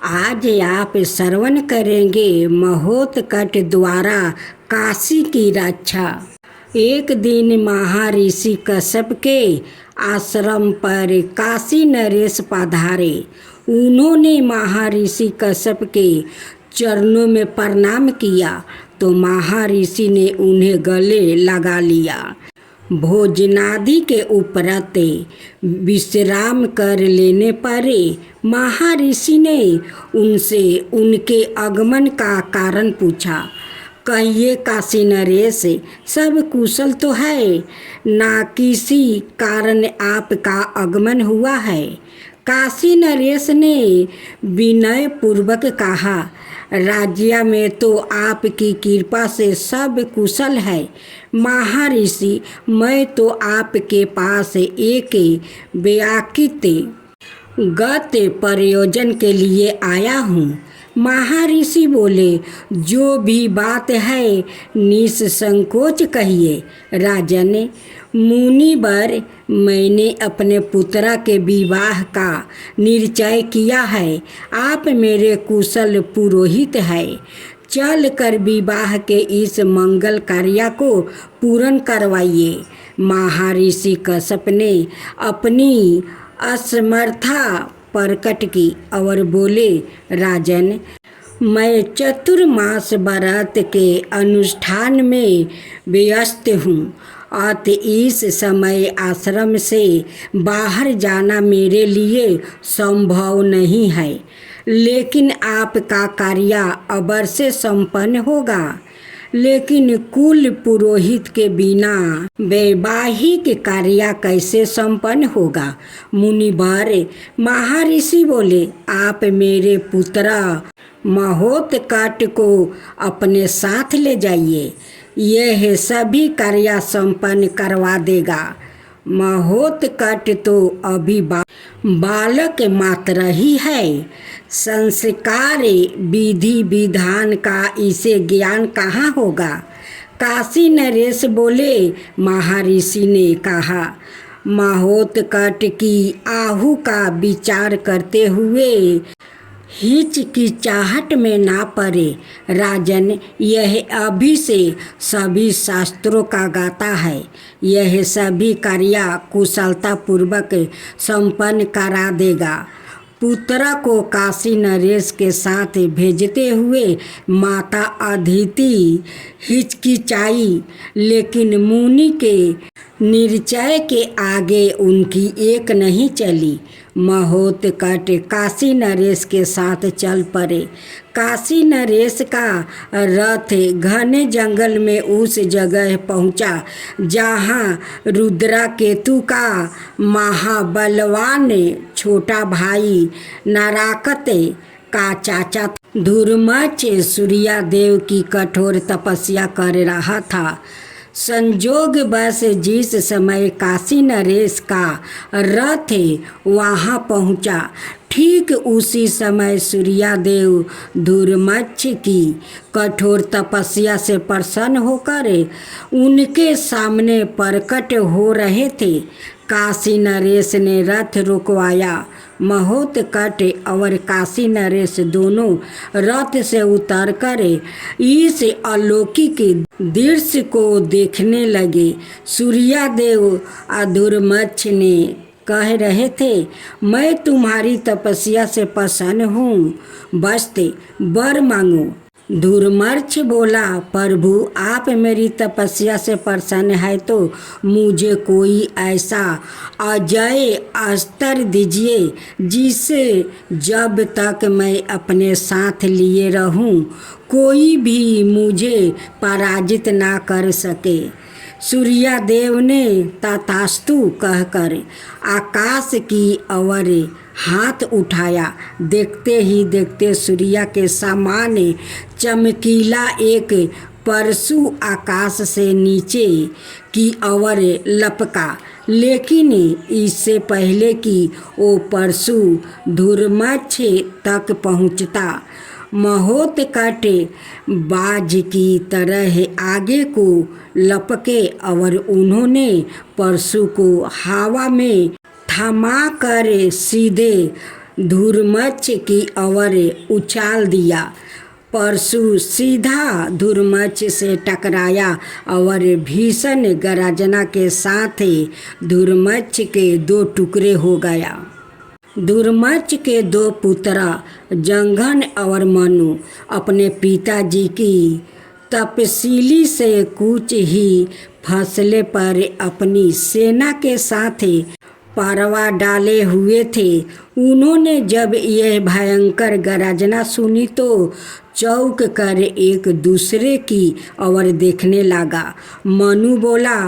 आज आप श्रवण करेंगे महोत्कट द्वारा काशी की रक्षा। एक दिन महर्षि कश्यप के आश्रम पर काशी नरेश पधारे। उन्होंने महर्षि कश्यप के चरणों में प्रणाम किया तो महर्षि ने उन्हें गले लगा लिया। भोजनादि के उपरांत विश्राम कर लेने पर महर्षि ने उनसे उनके आगमन का कारण पूछा। कहिए काशी नरेश, सब कुशल तो है ना? किसी कारण आपका आगमन हुआ है? काशी नरेश ने विनय पूर्वक कहा, राज्य में तो आपकी कृपा से सब कुशल है महर्षि। मैं तो आपके पास एक व्याकृत गत प्रयोजन के लिए आया हूँ। महर्षि बोले, जो भी बात है निसंकोच कहिए। राजन, मुनिवर, मैंने अपने पुत्र के विवाह का निश्चय किया है। आप मेरे कुशल पुरोहित हैं। चल कर विवाह के इस मंगल कार्य को पूर्ण करवाइए। महर्षि कश्यप ने अपनी असमर्था प्रकट की और बोले, राजन, मैं चतुर्मास व्रत के अनुष्ठान में व्यस्त हूँ। अत इस समय आश्रम से बाहर जाना मेरे लिए संभव नहीं है, लेकिन आपका कार्य अवश्य संपन्न होगा। लेकिन कुल पुरोहित के बिना वैवाहिक कार्य कैसे संपन्न होगा? मुनिवर, महर्षि बोले, आप मेरे पुत्र महोत्कट को अपने साथ ले जाइए। यह सभी कार्य संपन्न करवा देगा। महोत्कट तो अभी बालक मात्र ही है। संस्कार विधि विधान का इसे ज्ञान कहाँ होगा? काशी नरेश बोले, महर्षि ने कहा, महोत्कट की आहु का विचार करते हुए हिचकिचाहट में ना पड़े। राजन, यह अभी से सभी शास्त्रों का गाता है। यह सभी कार्य कुशलता पूर्वक संपन्न करा देगा। पुत्र को काशी नरेश के साथ भेजते हुए माता अदिति हिचकिचाई, लेकिन मुनि के निश्चय के आगे उनकी एक नहीं चली। महोत्कट काशी नरेश के साथ चल पड़े। काशी नरेश का रथ घने जंगल में उस जगह पहुंचा जहां रुद्रकेतु का महाबलवान छोटा भाई नराकत का चाचा धूर्मच सूर्यदेव की कठोर तपस्या कर रहा था। संजोग बस जिस समय काशी नरेश का रथ वहां पहुंचा, ठीक उसी समय सूर्यदेव धूर्मच की कठोर तपस्या से प्रसन्न होकर उनके सामने प्रकट हो रहे थे। काशी नरेश ने रथ रुकवाया। महोत्कट और काशी नरेश दोनों रथ से उतरकर इस अलौकिक दृश्य को देखने लगे। सूर्यदेव धूर्मच ने कह रहे थे, मैं तुम्हारी तपस्या से प्रसन्न हूँ, बस वर मांगो। धूर्मच बोला, प्रभु, आप मेरी तपस्या से प्रसन्न है तो मुझे कोई ऐसा अजय अस्त्र दीजिए जिसे जब तक मैं अपने साथ लिए रहूं कोई भी मुझे पराजित ना कर सके। सूर्यदेव ने तथास्तु कहकर आकाश की ओर हाथ उठाया। देखते ही देखते सूर्य के समान चमकीला एक परशु आकाश से नीचे की ओर लपका, लेकिन इससे पहले कि वो परशु धूर्मच तक पहुंचता, महोत्कट बाज की तरह आगे को लपके और उन्होंने परशु को हवा में थमा कर सीधे धुरमच्छ की ओर उछाल दिया। परशु सीधा धुरमच्छ से टकराया और भीषण गर्जना के साथ धुरमच्छ के 2 टुकड़े हो गया। धुरमच्छ के 2 पुत्र जंघन और मनु अपने पिताजी की तपस्विली से कुछ ही फसले पर अपनी सेना के साथ परवा डाले हुए थे। उन्होंने जब यह भयंकर गर्जना सुनी तो चौंक कर एक दूसरे की ओर देखने लगा। मनु बोला,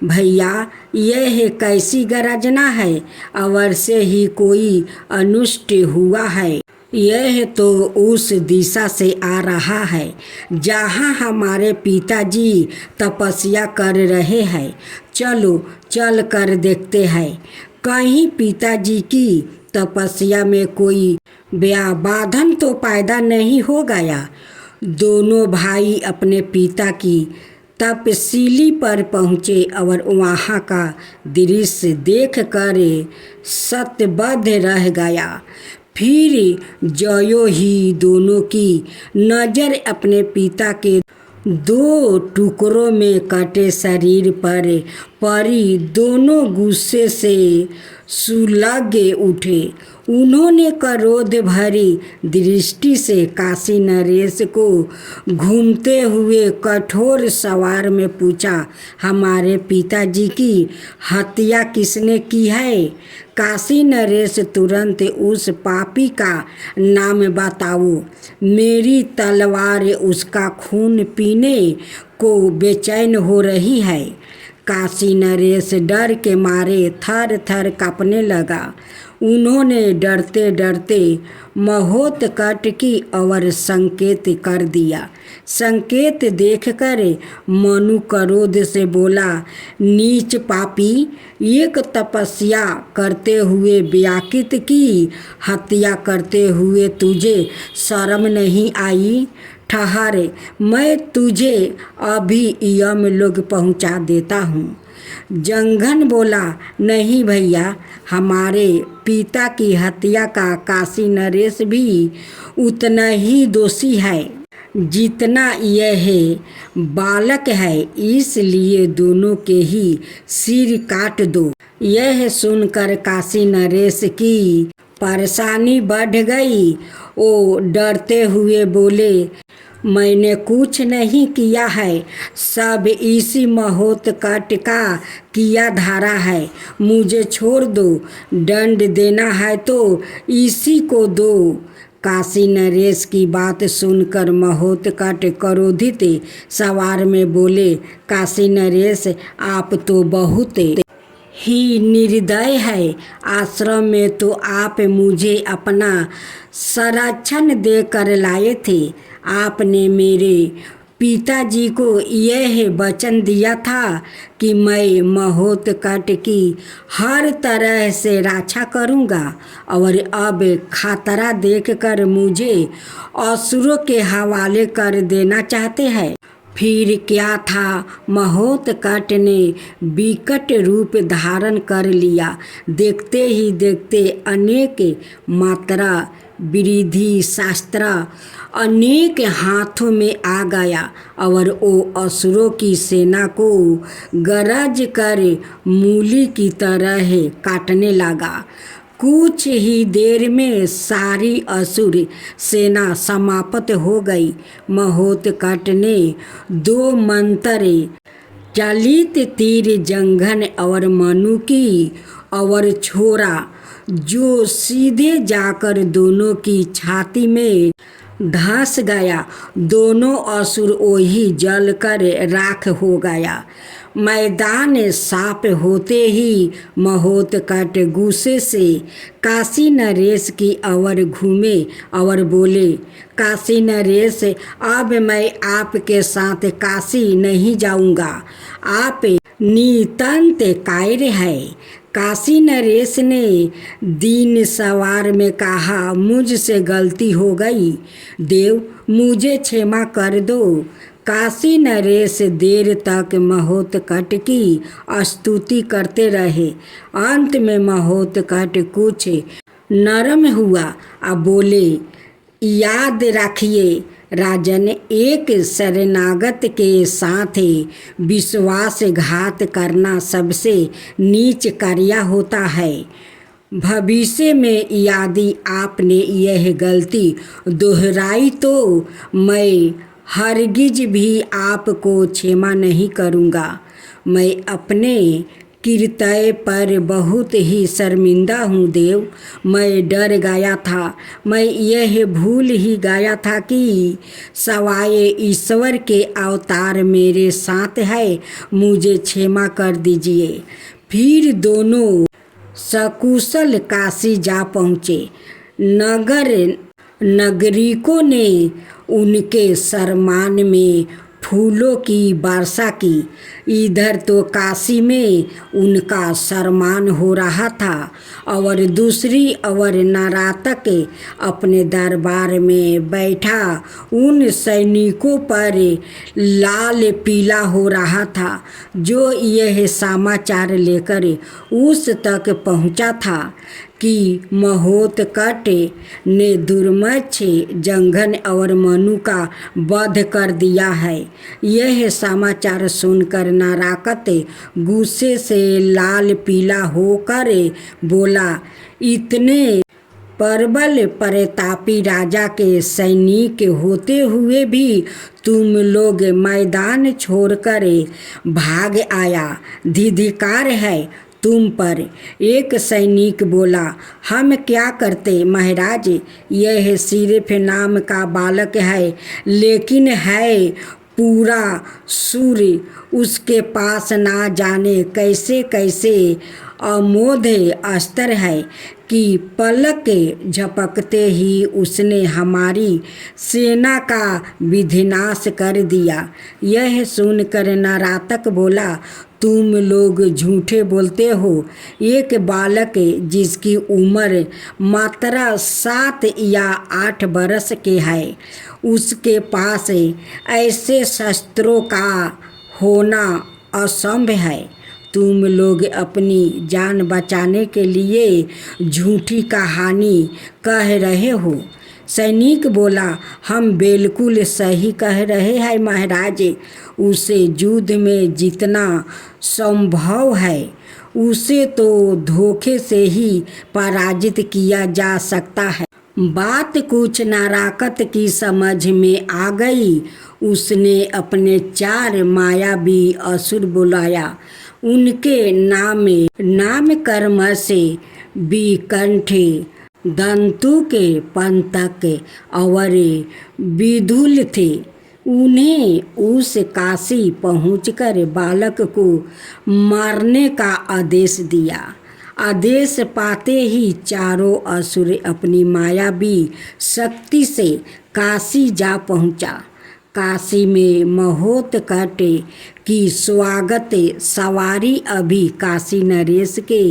भैया यह कैसी गर्जना है? अवश्य ही कोई अनिष्ट हुआ है। यह तो उस दिशा से आ रहा है जहाँ हमारे पिताजी तपस्या कर रहे हैं। चलो चल कर देखते हैं, कहीं पिताजी की तपस्या में कोई व्याबाधन तो पैदा नहीं हो गया। दोनों भाई अपने पिता की तपस्विली पर पहुँचे और वहाँ का दृश्य देख कर शतबद्ध रह गया। फिर ज्यों ही दोनों की नज़र अपने पिता के 2 टुकड़ों में कटे शरीर पर पड़ी, दोनों गुस्से से सुलग उठे। उन्होंने क्रोध भरी दृष्टि से काशी नरेश को घूमते हुए कठोर स्वर में पूछा, हमारे पिताजी की हत्या किसने की है? काशी नरेश तुरंत उस पापी का नाम बताओ। मेरी तलवार उसका खून पीने को बेचैन हो रही है। काशी नरेश डर के मारे थर थर काँपने लगा। उन्होंने डरते डरते महोत्कट की ओर संकेत कर दिया। संकेत देखकर मनु क्रोध से बोला, नीच पापी, एक तपस्या करते हुए व्याकृत की हत्या करते हुए तुझे शर्म नहीं आई? ठहर, मैं तुझे अभी यमलोक पहुंचा देता हूँ। जंघन बोला, नहीं भैया, हमारे पिता की हत्या का काशी नरेश भी उतना ही दोषी है जितना यह बालक है, इसलिए दोनों के ही सिर काट दो। यह सुनकर काशी नरेश की परेशानी बढ़ गई। वो डरते हुए बोले, मैंने कुछ नहीं किया है, सब इसी महोत्कट का किया धारा है। मुझे छोड़ दो, दंड देना है तो इसी को दो। काशी नरेश की बात सुनकर महोत्कट क्रोधित सवार में बोले, काशी नरेश, आप तो बहुत ही निर्दय है। आश्रम में तो आप मुझे अपना संरक्षण देकर लाए थे। आपने मेरे पिताजी को यह वचन दिया था कि मैं महोत्कट की हर तरह से रक्षा करूंगा, और अब खतरा देखकर मुझे असुरों के हवाले कर देना चाहते हैं। फिर क्या था, महोत्कट ने विकट रूप धारण कर लिया। देखते ही देखते अनेक मात्रा विधि शास्त्र अनेक हाथों में आ गया और वो असुरों की सेना को गरज कर मूली की तरह काटने लगा। कुछ ही देर में सारी असुर सेना समाप्त हो गई। महोत्कट ने 2 मंत्र चलित तीर जंघन और मनु की और छोड़ा, जो सीधे जाकर दोनों की छाती में धंस गया। दोनों असुर वही जलकर राख हो गया। मैदान साफ होते ही महोत्कट गुस्से से काशी नरेश की ओर घूमे और बोले, काशी नरेश, अब मैं आपके साथ काशी नहीं जाऊंगा। आप नितांत कायर है। काशी नरेश ने दीन सवार में कहा, मुझसे गलती हो गई, देव मुझे क्षमा कर दो। काशी नरेश देर तक महोत्कट की स्तुति करते रहे। अंत में महोत्कट कुछ नरम हुआ और बोले, याद रखिए राजन, एक शरणागत के साथ विश्वासघात करना सबसे नीच कार्य होता है। भविष्य में यदि आपने यह गलती दोहराई तो मैं हरगिज भी आपको क्षमा नहीं करूँगा। मैं अपने कृत्य पर बहुत ही शर्मिंदा हूँ देव। मैं डर गया था, मैं यह भूल ही गया था कि सवाए ईश्वर के अवतार मेरे साथ है। मुझे क्षमा कर दीजिए। फिर दोनों सकुशल काशी जा पहुँचे। नागरिकों ने उनके सम्मान में फूलों की वर्षा की। इधर तो काशी में उनका सम्मान हो रहा था और दूसरी ओर नरातक अपने दरबार में बैठा उन सैनिकों पर लाल पीला हो रहा था जो यह समाचार लेकर उस तक पहुंचा था कि महोत्कट ने दुर्मक्ष जंघन और मनु का वध कर दिया है। यह समाचार सुनकर नाराकत गुस्से से लाल पीला होकर बोला, इतने प्रबल प्रतापी राजा के सैनिक होते हुए भी तुम लोग मैदान छोड़कर भाग आया, धिक्कार है तुम पर। एक सैनिक बोला, हम क्या करते महाराज, यह सिर्फ नाम का बालक है लेकिन है पूरा सूर्य। उसके पास ना जाने कैसे कैसे अमोघ अस्त्र है कि पलक झपकते ही उसने हमारी सेना का विनाश कर दिया। यह सुनकर नारातक बोला, तुम लोग झूठे बोलते हो। एक बालक जिसकी उम्र मात्र 7 या 8 बरस के है, उसके पास ऐसे शस्त्रों का होना असंभव है। तुम लोग अपनी जान बचाने के लिए झूठी कहानी कह रहे हो। सैनिक बोला, हम बिल्कुल सही कह रहे हैं महाराज। उसे युद्ध में जितना संभव है उसे तो धोखे से ही पराजित किया जा सकता है। बात कुछ नाराकत की समझ में आ गई। उसने अपने 4 मायावी असुर बुलाया। उनके नाम कर्म से विकंठ, दंतु के पंतक और विधुल थे। उन्हें उस काशी पहुंचकर बालक को मारने का आदेश दिया। आदेश पाते ही चारों असुर अपनी मायावी शक्ति से काशी जा पहुंचा। काशी में महोत्कट की स्वागत सवारी अभी काशी नरेश के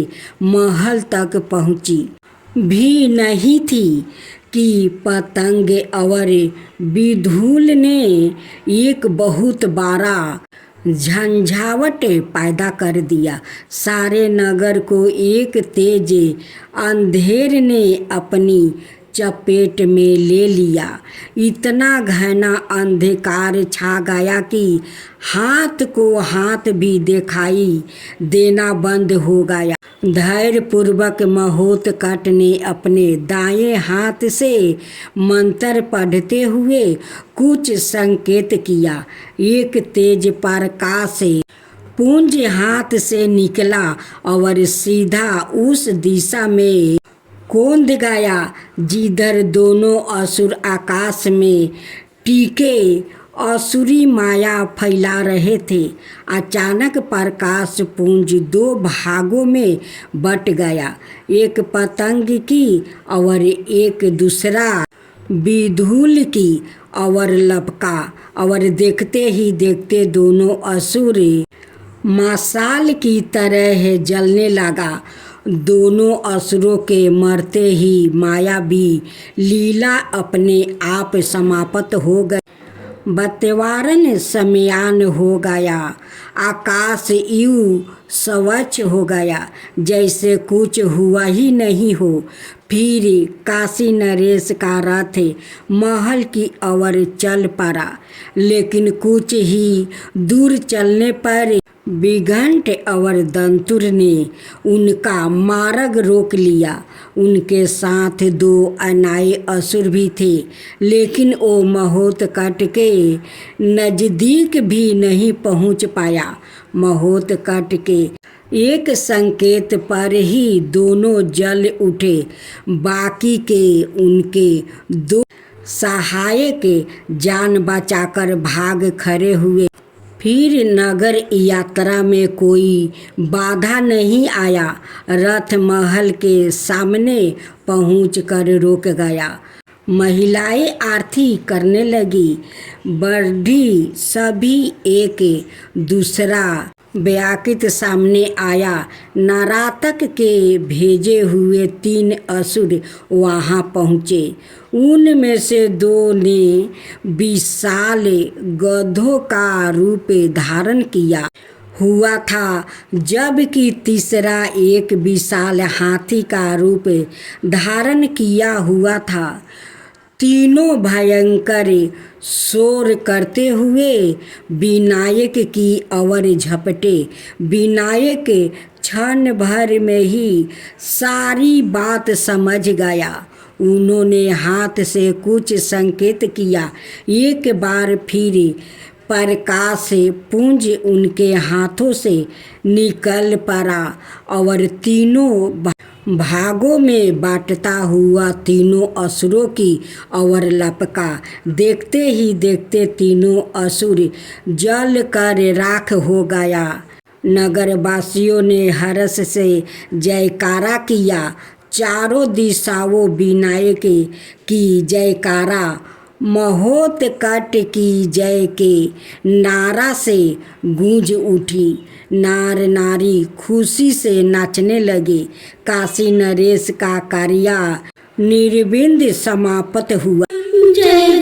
महल तक पहुंची भी नहीं थी कि पतंग और विधुल ने एक बहुत बड़ा झंझावट पैदा कर दिया। सारे नगर को एक तेज अंधेर ने अपनी चपेट में ले लिया। इतना घना अंधकार छा गया कि हाथ को हाथ भी दिखाई देना बंद हो गया। धैर्यपूर्वक महोत्कट ने अपने दाएं हाथ से मंत्र पढ़ते हुए कुछ संकेत किया। एक तेज प्रकाश पुंज हाथ से निकला और सीधा उस दिशा में कूद गया जिधर दोनों असुर आकाश में टीके असुरी माया फैला रहे थे। अचानक प्रकाश पुंज 2 भागों में बट गया, एक पतंग की और एक दूसरा विधुल की और लपका, और देखते ही देखते दोनों असुर मशाल की तरह जलने लगा। दोनों असुरों के मरते ही मायावी लीला अपने आप समाप्त हो गई। वातावरण शमयान हो गया। आकाश यूं स्वच्छ हो गया जैसे कुछ हुआ ही नहीं हो। फिर काशी नरेश का रथ महल की ओर चल पड़ा, लेकिन कुछ ही दूर चलने पर बिघंट और दंतुर ने उनका मार्ग रोक लिया। उनके साथ 2 अनाई असुर भी थे, लेकिन वो महोत्कट के नज़दीक भी नहीं पहुंच पाया। महोत्कट के एक संकेत पर ही दोनों जल उठे। बाकी के उनके 2 सहायक जान बचाकर भाग खड़े हुए। फिर नगर यात्रा में कोई बाधा नहीं आया। रथ महल के सामने पहुंचकर रुक गया। महिलाएं आरती करने लगी। बढ़ी सभी एक दूसरा व्याकृत सामने आया। नरातक के भेजे हुए 3 असुर वहां पहुँचे। उनमें से 2 ने विशाल गधों का रूप धारण किया हुआ था, जबकि तीसरा एक विशाल हाथी का रूप धारण किया हुआ था। तीनों भयंकर शोर करते हुए विनायक की ओर झपटे। विनायक क्षण भर में ही सारी बात समझ गया। उन्होंने हाथ से कुछ संकेत किया। एक बार फिर प्रकाश पुंज उनके हाथों से निकल पड़ा और तीनों भागों में बांटता हुआ तीनों असुरों की ओर लपका। देखते ही देखते तीनों असुर जल कर राख हो गया। नगरवासियों ने हर्ष से जयकारा किया। चारों दिशाओं विनायक की जयकारा, महोत्कट की जय के नारा से गूंज उठी। नार नारी खुशी से नाचने लगे। काशी नरेश का कार्य निर्विघ्न समाप्त हुआ। जय